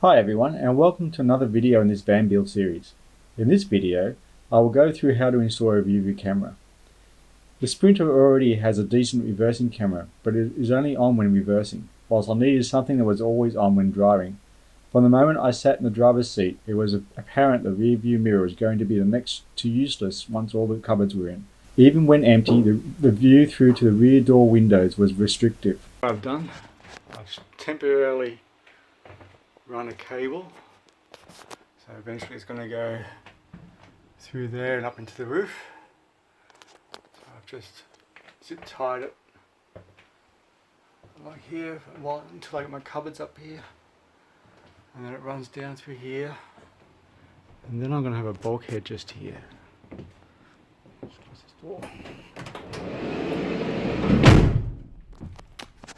Hi everyone, and welcome to another video in this van build series. In this video, I will go through how to install a Rearview camera. The Sprinter already has a decent reversing camera, but it is only on when reversing, whilst I needed something that was always on when driving. From the moment I sat in the driver's seat, it was apparent the rear view mirror was going to be the next to useless once all the cupboards were in. Even when empty, the view through to the rear door windows was restrictive. What I've done, I've temporarily run a cable, so eventually it's going to go through there and up into the roof. So I've just zip tied it like here until I get my cupboards up here, and then it runs down through here, and then I'm going to have a bulkhead just here. Let's close this door.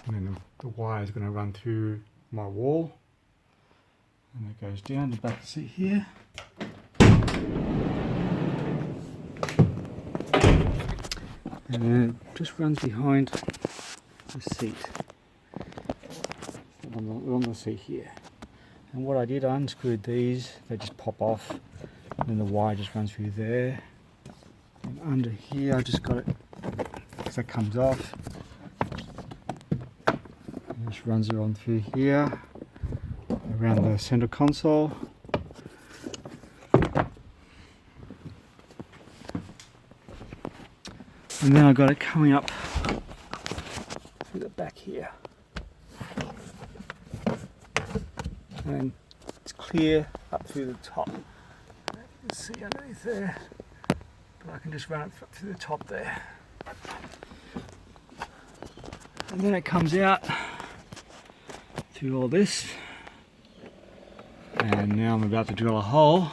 And then the wire is going to run through my wall. And it goes down the back seat here. And then it just runs behind the seat. On the seat here. And what I did, I unscrewed these, they just pop off. And then the wire just runs through there. And under here I just got it, because that comes off. It just runs it on through here. Around the center console. And then I got it coming up through the back here. And it's clear up through the top. You can see underneath there. But I can just run it up through the top there. And then it comes out through all this. And now I'm about to drill a hole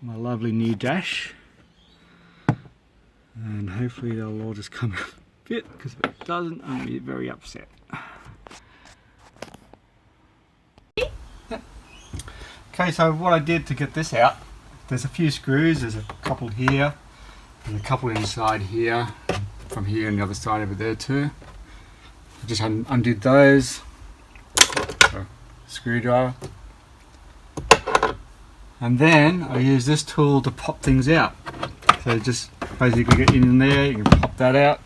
in my lovely new dash, and hopefully they'll all just come out a bit, because if it doesn't, I'm going to be very upset. Okay, so what I did to get this out, there's a few screws, there's a couple here, and a couple inside here, from here and the other side over there too. I just undid those, screwdriver. And then I use this tool to pop things out. So just basically get in there, you can pop that out.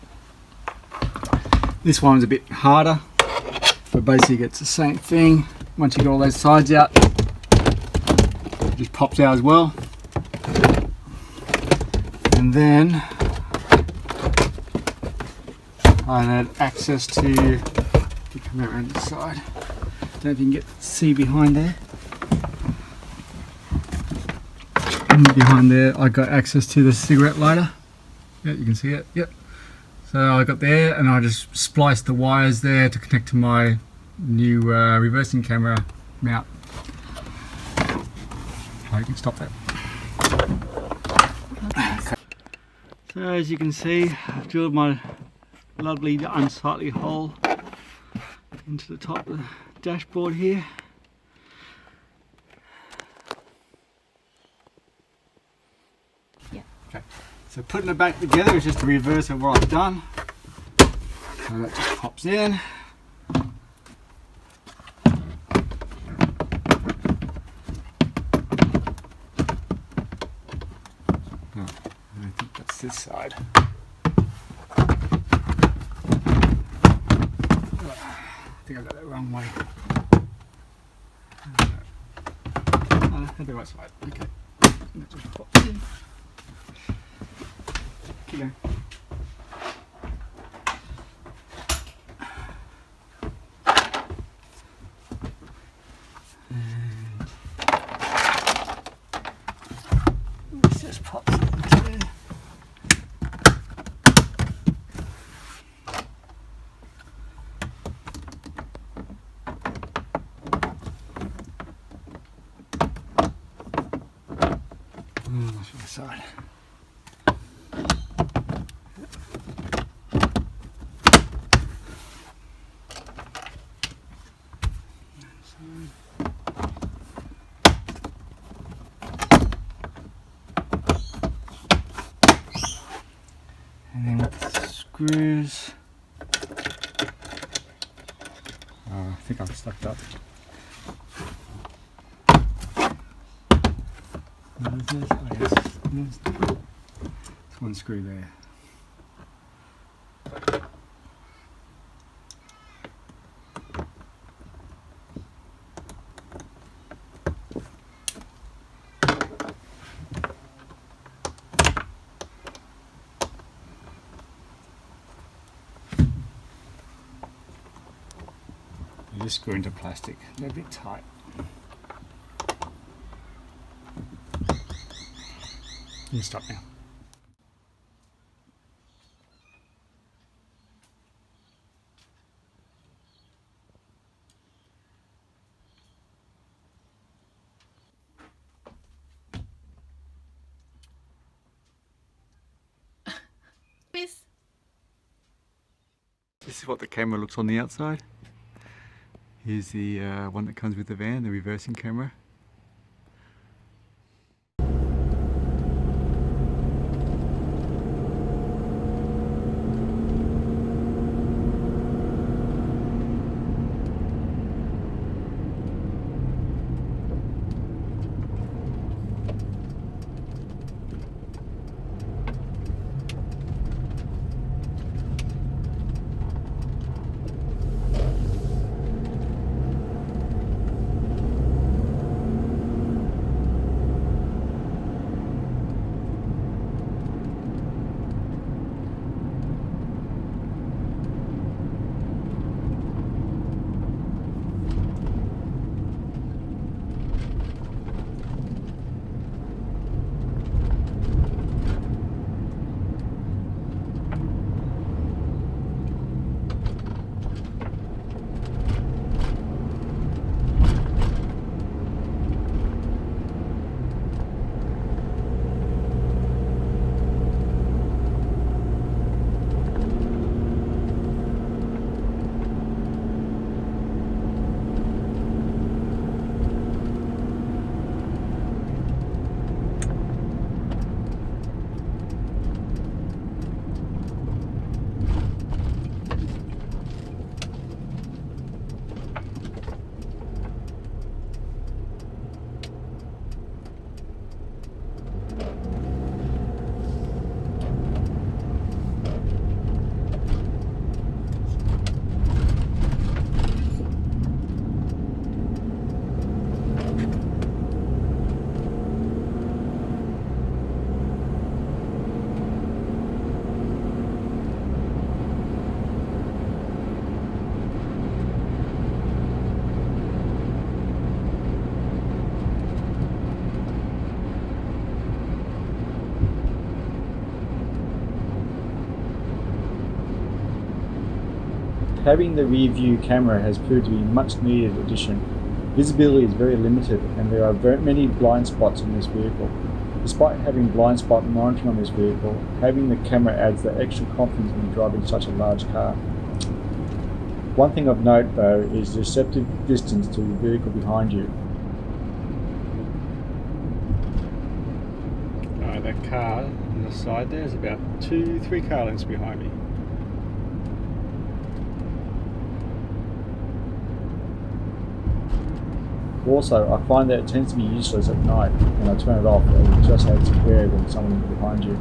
This one's a bit harder, but basically it's the same thing. Once you get all those sides out, it just pops out as well. And then I had access to, come out around this side. Don't know if you can see behind there. Behind there I got access to the cigarette lighter. Yeah, you can see it. Yep. So I got there and I just spliced the wires there to connect to my new reversing camera mount. Oh, you can stop that. Okay. So as you can see, I've drilled my lovely unsightly hole into the top of the dashboard here. Okay, so putting it back together is just a reverse of what I've done. So that just pops in. Oh, I think that's this side. I think I got that wrong way. Oh, the right side. Okay, that just pops in. Okay. And this just pops into there. That's the side. And then with the screws, I think I'm stuck up. This? Oh yes, there's one screw there. You just screw into plastic, they're a bit tight. You can stop now. Miss. This is what the camera looks on the outside. Here's the one that comes with the van, the reversing camera. Having the rear view camera has proved to be a much needed addition. Visibility is very limited and there are very many blind spots in this vehicle. Despite having blind spot monitoring on this vehicle, having the camera adds the extra confidence when driving such a large car. One thing of note though is the deceptive distance to the vehicle behind you. That car on the side there is about 2-3 car lengths behind me. Also, I find that it tends to be useless at night when I turn it off, and it just adds glare when someone is behind you.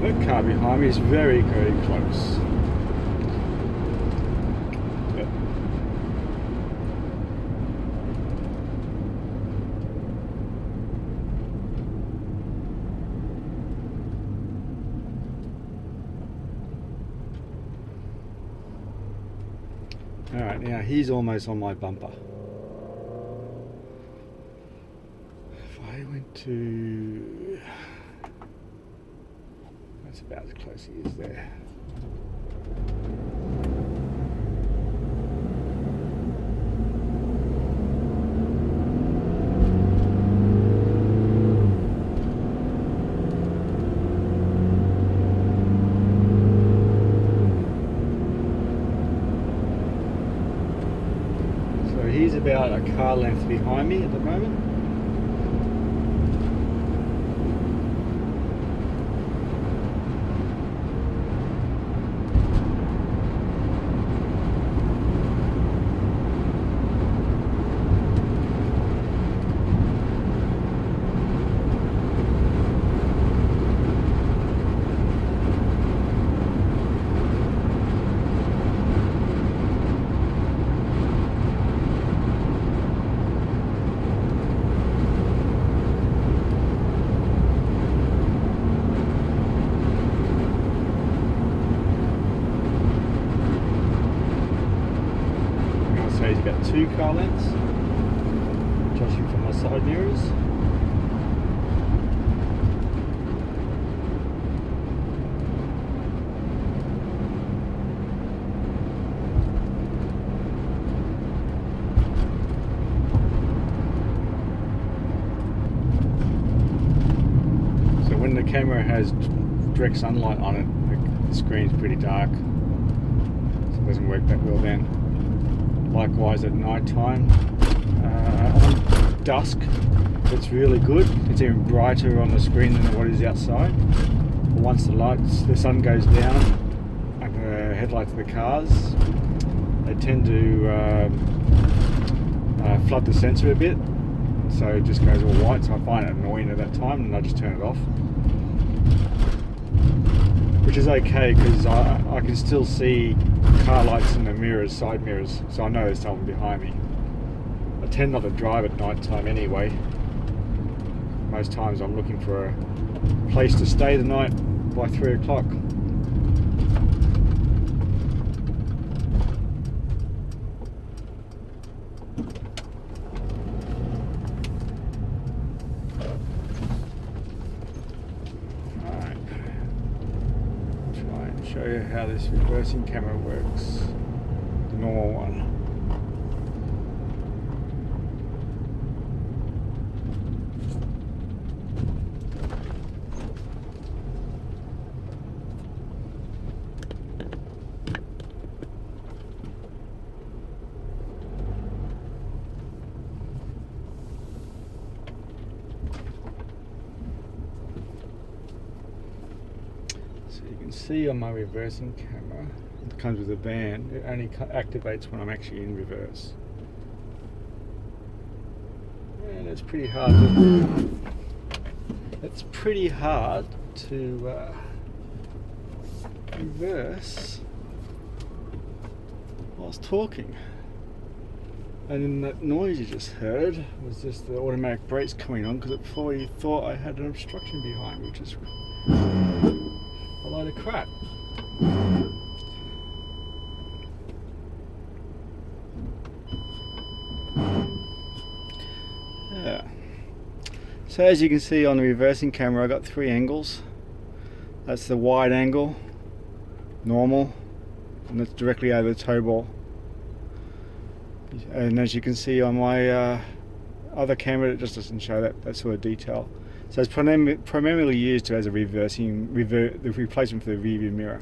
That car behind me is very, very close. Yep. Alright, now he's almost on my bumper. If I went to... that's about as close as he is there. He's about a car length behind me at the moment. He's about 2 car lengths, judging from my side mirrors. So when the camera has direct sunlight on it, the screen's pretty dark, so it doesn't work that well then. Likewise at night time, on dusk, it's really good. It's even brighter on the screen than what is outside. But once the sun goes down and the headlights of the cars, they tend to flood the sensor a bit, so it just goes all white. So I find it annoying at that time, and I just turn it off. Which is okay, because I can still see car lights in the mirrors, side mirrors, so I know there's someone behind me. I tend not to drive at night time anyway. Most times I'm looking for a place to stay the night by 3 o'clock. Show you how this reversing camera works, the normal one. You can see on my reversing camera, it comes with a van, it only activates when I'm actually in reverse. And it's pretty hard to reverse whilst talking. And then that noise you just heard was just the automatic brakes coming on, because it probably thought I had an obstruction behind me, which is a load of crap. Yeah. So as you can see on the reversing camera, I got 3 angles. That's the wide angle, normal, and that's directly over the tow ball. And as you can see on my other camera, it just doesn't show that sort of detail. So it's primarily used as a the replacement for the rear view mirror.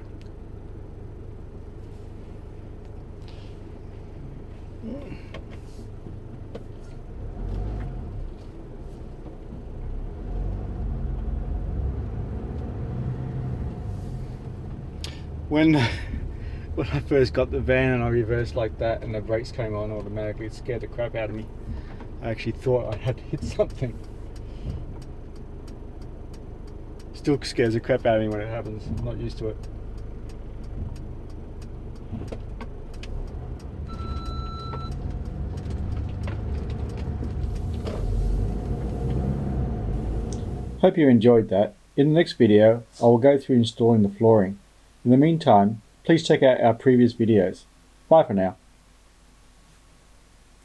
When I first got the van and I reversed like that and the brakes came on automatically, it scared the crap out of me. I actually thought I had hit something. Still scares the crap out of me when it happens. I'm not used to it. Hope you enjoyed that. In the next video, I will go through installing the flooring. In the meantime, please check out our previous videos. Bye for now.